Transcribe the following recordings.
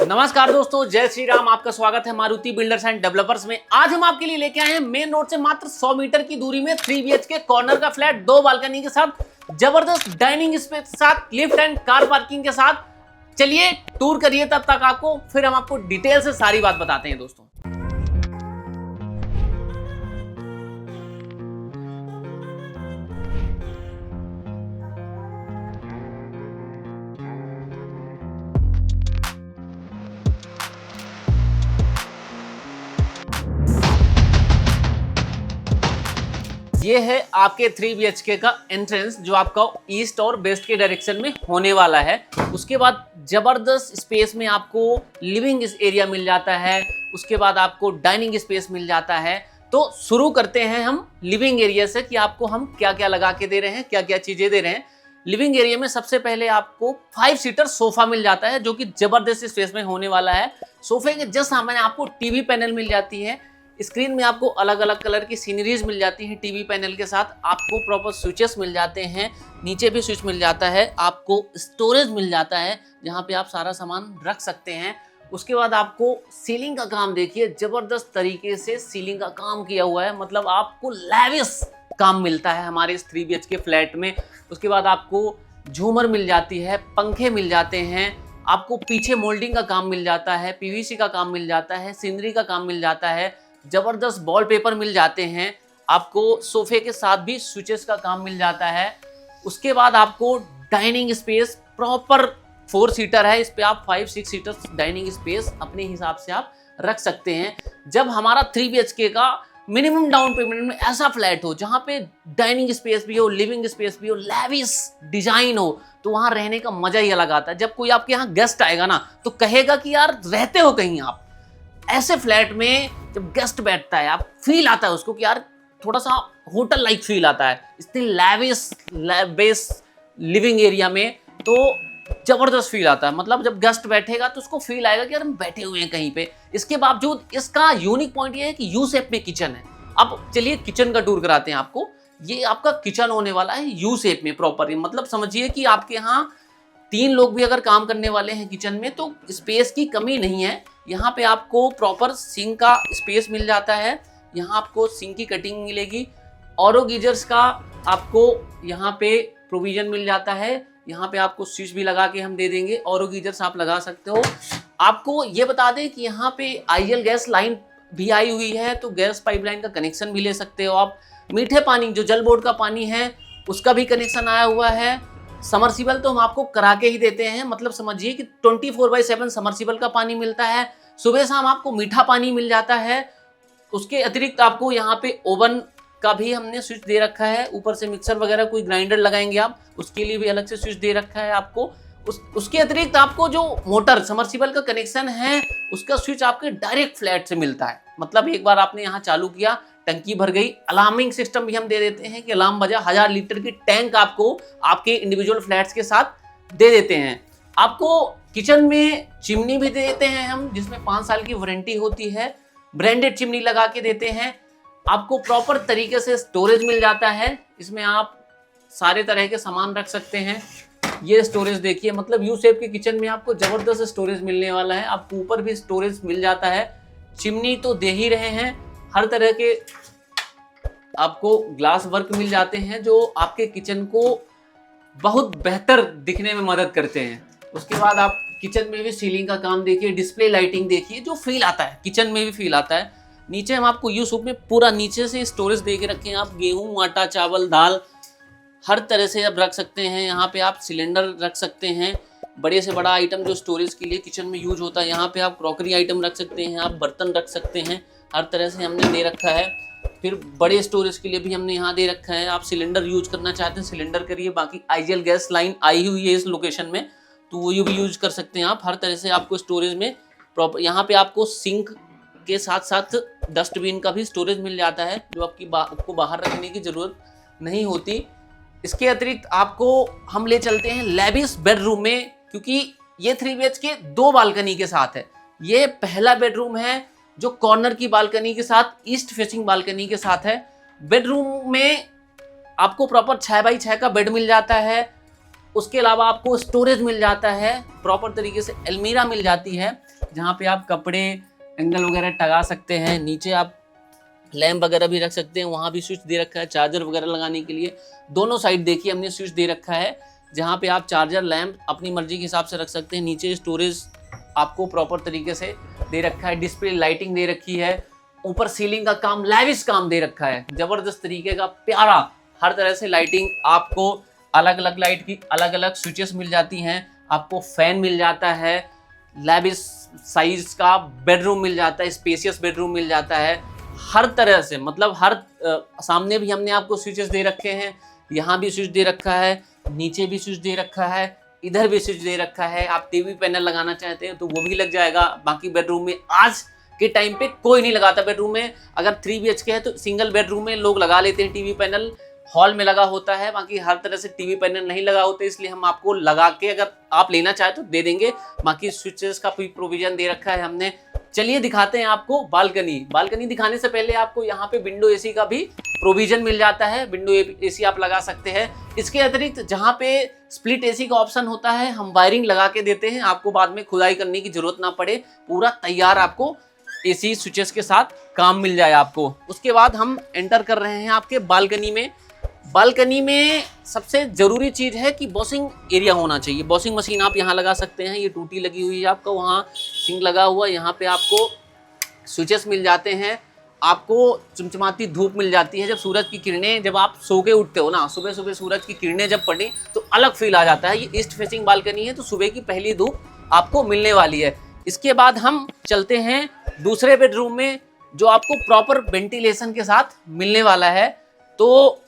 नमस्कार दोस्तों, जय श्री राम। आपका स्वागत है मारुति बिल्डर्स एंड डेवलपर्स में। आज हम आपके लिए लेके आए हैं मेन रोड से मात्र 100 मीटर की दूरी में 3 BHK कॉर्नर का फ्लैट, 2 बालकनी के साथ, जबरदस्त डाइनिंग स्पेस के साथ, लिफ्ट एंड कार पार्किंग के साथ। चलिए टूर करिए, तब तक आपको फिर हम आपको डिटेल से सारी बात बताते हैं दोस्तों। ये है आपके 3 BHK का एंट्रेंस, जो आपका ईस्ट और वेस्ट के डायरेक्शन में होने वाला है। उसके बाद जबरदस्त स्पेस में आपको लिविंग एरिया मिल जाता है, उसके बाद आपको डाइनिंग स्पेस मिल जाता है। तो शुरू करते हैं हम लिविंग एरिया से कि आपको हम क्या क्या लगा के दे रहे हैं, क्या क्या चीजें दे रहे हैं। लिविंग एरिया में सबसे पहले आपको 5 सीटर सोफा मिल जाता है, जो कि जबरदस्त स्पेस में होने वाला है। सोफे के जस्ट सामने आपको टीवी पैनल मिल जाती है। स्क्रीन में आपको अलग अलग कलर की सीनरीज मिल जाती है। टीवी पैनल के साथ आपको प्रॉपर स्विचेस मिल जाते हैं, नीचे भी स्विच मिल जाता है। आपको स्टोरेज मिल जाता है जहां पे आप सारा सामान रख सकते हैं। उसके बाद आपको सीलिंग का काम देखिए, जबरदस्त तरीके से सीलिंग का काम किया हुआ है, मतलब आपको लैविश काम मिलता है हमारे इस 3 BHK फ्लैट में। उसके बाद आपको झूमर मिल जाती है, पंखे मिल जाते हैं, आपको पीछे मोल्डिंग का काम मिल जाता है, PVC का काम मिल जाता है, सीनरी का काम मिल जाता है, जबरदस्त वॉलपेपर मिल जाते हैं। आपको सोफे के साथ भी स्विचेस का काम मिल जाता है। उसके बाद आपको डाइनिंग स्पेस प्रॉपर 4 सीटर है, इस पे आप 5-6 सीटर डाइनिंग स्पेस अपने हिसाब से आप रख सकते हैं। जब हमारा 3 BHK का मिनिमम डाउन पेमेंट में ऐसा फ्लैट हो जहां पे डाइनिंग स्पेस भी हो, लिविंग स्पेस भी हो, लैविश डिजाइन हो, तो वहां रहने का मजा ही अलग आता है। जब कोई आपके यहाँ गेस्ट आएगा ना, तो कहेगा कि यार रहते हो कहीं आप। ऐसे फ्लैट में जब गेस्ट बैठता है, आप फील आता है उसको कि यार थोड़ा सा होटल लाइक फील आता है। इतनी लैविश लिविंग एरिया में तो जबरदस्त फील आता है। मतलब जब गेस्ट बैठेगा तो उसको फील आएगा कि यार हम बैठे हुए हैं कहीं पे। इसके बावजूद इसका यूनिक पॉइंट ये है कि यू शेप में किचन है। अब चलिए किचन का टूर कराते हैं आपको। ये आपका किचन होने वाला है यू शेप में प्रॉपर, मतलब समझिए कि आपके यहाँ 3 लोग भी अगर काम करने वाले हैं किचन में तो स्पेस की कमी नहीं है। यहाँ पे आपको प्रॉपर सिंक का स्पेस मिल जाता है, यहाँ आपको सिंक की कटिंग मिलेगी। ऑरो गीजर्स का आपको यहाँ पे प्रोविजन मिल जाता है। यहाँ पे आपको स्विच भी लगा के हम दे देंगे, ऑरो गीजर्स आप लगा सकते हो। आपको ये बता दें कि यहाँ पे आईएल गैस लाइन भी आई हुई है, तो गैस पाइपलाइन का कनेक्शन भी ले सकते हो आप। मीठे पानी जो जल बोर्ड का पानी है उसका भी कनेक्शन आया हुआ है। समरसीबल तो हम आपको करा के ही देते हैं, मतलब समझिए कि 24/7 समरसीबल का पानी मिलता है। सुबह शाम आपको मीठा पानी मिल जाता है। उसके अतिरिक्त आपको यहाँ पे ओवन का भी हमने स्विच दे रखा है। ऊपर से मिक्सर वगैरह कोई ग्राइंडर लगाएंगे आप, उसके लिए भी अलग से स्विच दे रखा है आपको। उसके अतिरिक्त आपको जो मोटर समरसीबल का कनेक्शन है उसका स्विच आपके डायरेक्ट फ्लैट से मिलता है। मतलब एक बार आपने यहाँ चालू किया, टंकी भर गई। अलार्मिंग सिस्टम भी हम दे देते हैं कि अलार्म बजा, 1000 लीटर की टैंक आपको आपके इंडिविजुअल फ्लैट्स के साथ दे देते हैं। आपको किचन में चिमनी भी दे देते हैं हम, जिसमें 5 साल की वारंटी होती है। ब्रांडेड चिमनी लगा के देते हैं। आपको प्रॉपर तरीके से स्टोरेज मिल जाता है, इसमें आप सारे तरह के सामान रख सकते हैं। ये स्टोरेज देखिए, मतलब यू शेप के किचन में आपको जबरदस्त स्टोरेज मिलने वाला है। आपको ऊपर भी स्टोरेज मिल जाता है। चिमनी तो दे ही रहे हैं, हर तरह के आपको ग्लास वर्क मिल जाते हैं जो आपके किचन को बहुत बेहतर दिखने में मदद करते हैं। उसके बाद आप किचन में भी सीलिंग का काम देखिए, डिस्प्ले लाइटिंग देखिए, जो फील आता है किचन में भी फील आता है। नीचे हम आपको यू शेप में पूरा नीचे से स्टोरेज दे के रखे हैं। आप गेहूं, आटा, चावल, दाल हर तरह से आप रख सकते हैं। यहाँ पे आप सिलेंडर रख सकते हैं, बड़े से बड़ा आइटम जो स्टोरेज के लिए किचन में यूज होता है। यहाँ पे आप क्रॉकरी आइटम रख सकते हैं, आप बर्तन रख सकते हैं, हर तरह से हमने दे रखा है। फिर बड़े स्टोरेज के लिए भी हमने यहाँ दे रखा है। आप सिलेंडर यूज करना चाहते हैं सिलेंडर करिए। बाकी आईजीएल गैस लाइन आई हुई है इस लोकेशन में, तो वो भी यूज कर सकते हैं आप। हर तरह से आपको स्टोरेज में प्रॉपर, यहाँ पे आपको सिंक के साथ साथ डस्टबिन का भी स्टोरेज मिल जाता है, जो आपको बाहर रखने की जरूरत नहीं होती। इसके अतिरिक्त आपको हम ले चलते हैं लैविश बेडरूम में, क्योंकि ये 3 BHK 2 बालकनी के साथ है। ये पहला बेडरूम है जो कॉर्नर की बालकनी के साथ, ईस्ट फेसिंग बालकनी के साथ है। बेडरूम में आपको प्रॉपर 6x6 का बेड मिल जाता है। उसके अलावा आपको स्टोरेज मिल जाता है, प्रॉपर तरीके से अलमीरा मिल जाती है। जहाँ पे आप कपड़े एंगल वगैरह टंगा सकते हैं। नीचे आप लैंप वगैरह भी रख सकते हैं, वहाँ भी स्विच दे रखा है चार्जर वगैरह लगाने के लिए। दोनों साइड देखिए हमने स्विच दे रखा है, जहाँ पे आप चार्जर लैंप अपनी मर्जी के हिसाब से रख सकते हैं। नीचे स्टोरेज आपको प्रॉपर तरीके से दे रखा है, डिस्प्ले लाइटिंग दे रखी है, ऊपर सीलिंग का काम लैविश काम दे रखा है, जबरदस्त तरीके का प्यारा हर तरह से लाइटिंग। आपको अलग अलग लाइट की अलग अलग स्विचेस मिल जाती हैं, आपको फैन मिल जाता है, लैविश साइज का बेडरूम मिल जाता है, स्पेशियस बेडरूम मिल जाता है हर तरह से। मतलब हर सामने भी हमने आपको स्विचेस दे रखे हैं, यहाँ भी स्विच दे रखा है, नीचे भी स्विच दे रखा है, इधर भी स्विच दे रखा है। आप टीवी पैनल लगाना चाहते हैं तो वो भी लग जाएगा। बाकी बेडरूम में आज के टाइम पे कोई नहीं लगाता, बेडरूम में अगर 3 BHK है तो सिंगल बेडरूम में लोग लगा लेते हैं टीवी पैनल, हॉल में लगा होता है, बाकी हर तरह से टीवी पैनल नहीं लगा होते, इसलिए हम आपको लगा के अगर आप लेना चाहे तो दे देंगे। बाकी स्विचेस का भी प्रोविजन दे रखा है हमने। चलिए दिखाते हैं आपको बालकनी। बालकनी दिखाने से पहले आपको यहाँ पे विंडो एसी का भी प्रोविजन मिल जाता है, विंडो एसी आप लगा सकते हैं। इसके अतिरिक्त जहाँ पे स्प्लिट एसी का ऑप्शन होता है हम वायरिंग लगा के देते हैं, आपको बाद में खुदाई करने की जरूरत ना पड़े, पूरा तैयार आपको एसी स्विचेस के साथ काम मिल जाए आपको। उसके बाद हम एंटर कर रहे हैं आपके बालकनी में। बालकनी में सबसे ज़रूरी चीज़ है कि वॉशिंग एरिया होना चाहिए। वॉशिंग मशीन आप यहाँ लगा सकते हैं, ये टूटी लगी हुई है आपका, वहाँ सिंक लगा हुआ, यहाँ पे आपको स्विचेस मिल जाते हैं, आपको चमचमाती धूप मिल जाती है। जब सूरज की किरणें, जब आप सो के उठते हो ना, सुबह सुबह सूरज की किरणें जब पड़े तो अलग फील आ जाता है। ये ईस्ट फेसिंग बालकनी है तो सुबह की पहली धूप आपको मिलने वाली है। इसके बाद हम चलते हैं दूसरे बेडरूम में, जो आपको प्रॉपर वेंटिलेशन के साथ मिलने वाला है। तो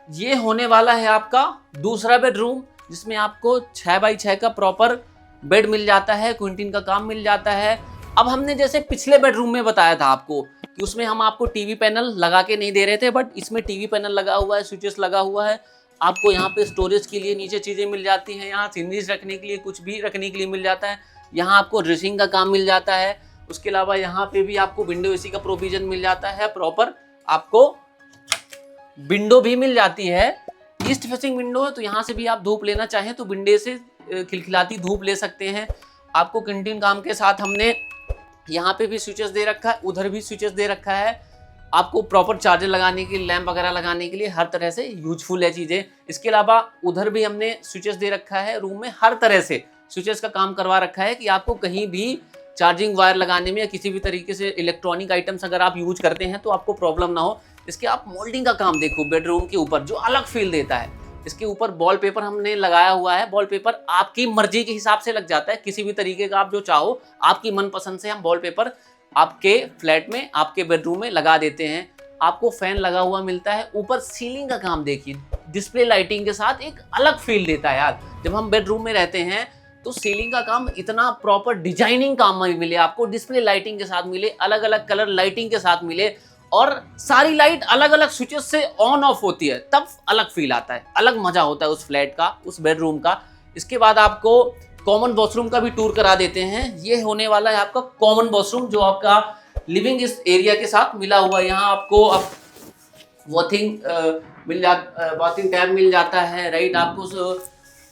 ये होने वाला है आपका दूसरा बेडरूम, जिसमें आपको 6x6 का प्रॉपर बेड मिल जाता है, क्विंटीन का काम मिल जाता है। अब हमने जैसे पिछले बेडरूम में बताया था आपको कि उसमें हम आपको टीवी पैनल लगा के नहीं दे रहे थे, बट इसमें टीवी पैनल लगा हुआ है, स्विचेस लगा हुआ है। आपको यहाँ पे स्टोरेज के लिए नीचे चीज़ें मिल जाती हैं, यहाँ सीनरीज रखने के लिए, कुछ भी रखने के लिए मिल जाता है। यहाँ आपको ड्रेसिंग का काम मिल जाता है। उसके अलावा यहाँ पे भी आपको विंडो एसी का प्रोविजन मिल जाता है, प्रॉपर आपको विंडो भी मिल जाती है। ईस्ट फेसिंग विंडो है तो यहाँ से भी आप धूप लेना चाहें तो विंडो से खिलखिलाती धूप ले सकते हैं। आपको कैंटीन काम के साथ हमने यहाँ पे भी स्विचेस दे रखा है, उधर भी स्विचेस दे रखा है। आपको प्रॉपर चार्जर लगाने के लिए, लैंप वगैरह लगाने के लिए हर तरह से यूजफुल है चीज़ें। इसके अलावा उधर भी हमने स्विचेस दे रखा है, रूम में हर तरह से स्विचेस का काम करवा रखा है कि आपको कहीं भी चार्जिंग वायर लगाने में या किसी भी तरीके से इलेक्ट्रॉनिक आइटम्स अगर आप यूज करते हैं तो आपको प्रॉब्लम ना हो। इसके आप मोल्डिंग का काम देखो बेडरूम के ऊपर, जो अलग फील देता है। इसके ऊपर वॉलपेपर हमने लगाया हुआ है, वॉलपेपर आपकी मर्जी के हिसाब से लग जाता है, किसी भी तरीके का आप जो चाहो आपकी मनपसंद से हम वॉलपेपर आपके फ्लैट में, आपके बेडरूम में लगा देते हैं। आपको फैन लगा हुआ मिलता है। ऊपर सीलिंग का काम देखिए, डिस्प्ले लाइटिंग के साथ एक अलग फील देता है यार। जब हम बेडरूम में रहते हैं तो सीलिंग का काम इतना प्रॉपर डिजाइनिंग काम में मिले आपको, डिस्प्ले लाइटिंग के साथ मिले, अलग अलग कलर लाइटिंग के साथ मिले, और सारी लाइट अलग अलग स्विचेस से ऑन ऑफ होती है, तब अलग फील आता है, अलग मजा होता है उस फ्लैट का, उस बेडरूम का। इसके बाद आपको कॉमन वॉशरूम का भी टूर करा देते हैं। ये होने वाला है आपका कॉमन वॉशरूम, जो आपका लिविंग इस एरिया के साथ मिला हुआ है। यहाँ आपको अब वॉशिंग टैब मिल जाता है, राइट, आपको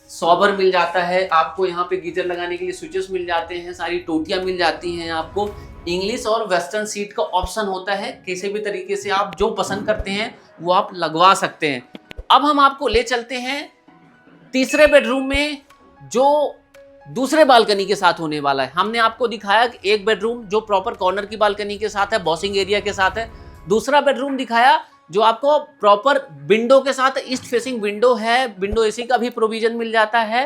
शॉवर मिल जाता है, आपको यहाँ पे गीजर लगाने के लिए स्विचेस मिल जाते हैं, सारी टोटियाँ मिल जाती हैं। आपको इंग्लिश और वेस्टर्न सीट का ऑप्शन होता है, किसी भी तरीके से आप जो पसंद करते हैं वो आप लगवा सकते हैं। अब हम आपको ले चलते हैं तीसरे बेडरूम में, जो दूसरे बालकनी के साथ होने वाला है। हमने आपको दिखाया कि एक बेडरूम जो प्रॉपर कॉर्नर की बालकनी के साथ है, वॉशिंग एरिया के साथ है। दूसरा बेडरूम दिखाया जो आपको प्रॉपर विंडो के साथ, ईस्ट फेसिंग विंडो है, विंडो एसी का भी प्रोविजन मिल जाता है।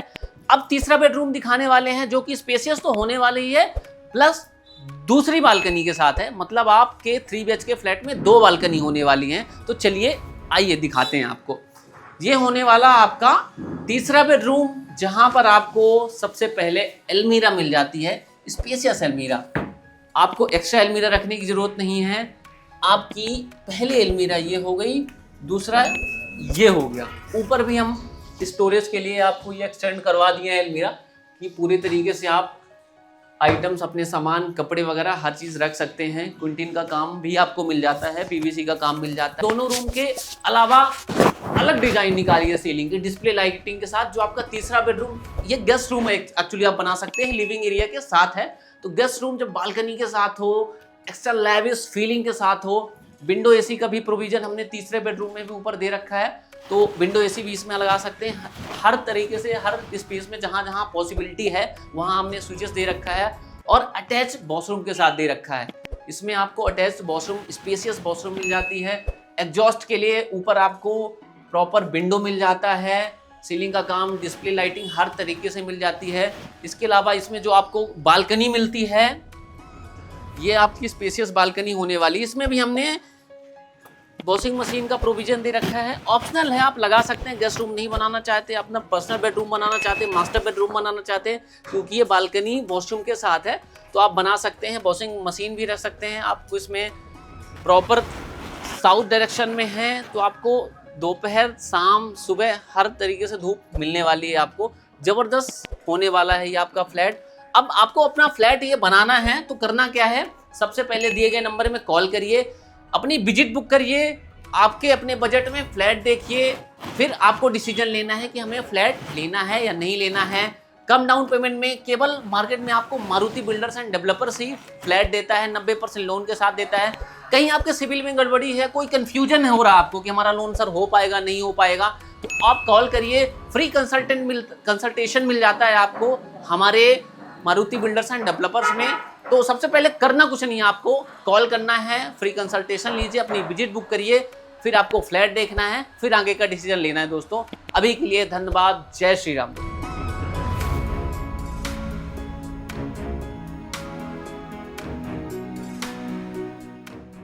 अब तीसरा बेडरूम दिखाने वाले हैं, जो कि स्पेशियस तो होने वाली ही है, प्लस दूसरी बालकनी के साथ है। मतलब आपके 3 BHK फ्लैट में 2 बालकनी होने वाली हैं। तो चलिए आइए दिखाते हैं आपको। ये होने वाला आपका तीसरा बेडरूम, जहां पर आपको सबसे पहले अलमीरा मिल जाती है, स्पेशियस अलमीरा। आपको एक्स्ट्रा अलमीरा रखने की जरूरत नहीं है। आपकी पहले अलमीरा ये हो गई, दूसरा ये हो गया। ऊपर भी हम स्टोरेज के लिए आपको ये एक्सटेंड करवा दिया है अलमीरा, कि पूरे तरीके से आप आइटम्स, अपने सामान, कपड़े वगैरह हर चीज़ रख सकते हैं। क्विंटीन का काम भी आपको मिल जाता है, PVC का काम मिल जाता है। दोनों रूम के अलावा अलग डिजाइन निकाली है सीलिंग की डिस्प्ले लाइटिंग के साथ। जो आपका तीसरा बेडरूम, ये गेस्ट रूम है एक्चुअली, आप बना सकते हैं, लिविंग एरिया के साथ है। तो गेस्ट रूम जब बालकनी के साथ हो, एक्स्ट्रा लैविश फीलिंग के साथ हो, विंडो एसी का भी प्रोविजन हमने तीसरे बेडरूम में भी ऊपर दे रखा है, तो विंडो एसी भी इसमें लगा सकते हैं। हर तरीके से हर स्पेस में जहाँ जहाँ पॉसिबिलिटी है वहाँ हमने स्विचेस दे रखा है, और अटैच वॉशरूम के साथ दे रखा है। इसमें आपको अटैच वॉशरूम, स्पेशियस वॉशरूम मिल जाती है। एग्जॉस्ट के लिए ऊपर आपको प्रॉपर विंडो मिल जाता है, सीलिंग का काम, डिस्प्ले लाइटिंग हर तरीके से मिल जाती है। इसके अलावा इसमें जो आपको बालकनी मिलती है, ये आपकी स्पेशियस बालकनी होने वाली, इसमें भी हमने वॉशिंग मशीन का प्रोविजन दे रखा है। ऑप्शनल है, आप लगा सकते हैं। गेस्ट रूम नहीं बनाना चाहते, अपना पर्सनल बेडरूम बनाना चाहते, मास्टर बेडरूम बनाना चाहते हैं, क्योंकि ये बालकनी वॉशरूम के साथ है तो आप बना सकते हैं। वॉशिंग मशीन भी रख सकते हैं। आपको इसमें प्रॉपर साउथ डायरेक्शन में है, तो आपको दोपहर, शाम, सुबह हर तरीके से धूप मिलने वाली है। आपको ज़बरदस्त होने वाला है ये आपका फ्लैट। अब आपको अपना फ्लैट ये बनाना है तो करना क्या है, सबसे पहले दिए गए नंबर में कॉल करिए, अपनी विजिट बुक करिए, आपके अपने बजट में फ्लैट देखिए, फिर आपको डिसीजन लेना है कि हमें फ्लैट लेना है या नहीं लेना है। कम डाउन पेमेंट में केवल मार्केट में आपको Maruti builders and developers he flat देता है, 90% लोन के साथ देता है। कहीं आपके सिविल में गड़बड़ी है, कोई कंफ्यूजन हो रहा है आपको कि हमारा लोन सर हो पाएगा नहीं हो पाएगा, तो आप कॉल करिए, फ्री कंसल्टेशन मिल जाता है आपको हमारे मारुति बिल्डर्स एंड डेवलपर्स में। तो सबसे पहले करना कुछ नहीं है, आपको कॉल करना है, फ्री कंसल्टेशन लीजिए, अपनी विजिट बुक करिए, फिर आपको फ्लैट देखना है, फिर आगे का डिसीजन लेना है। दोस्तों अभी के लिए धन्यवाद। जय श्री राम।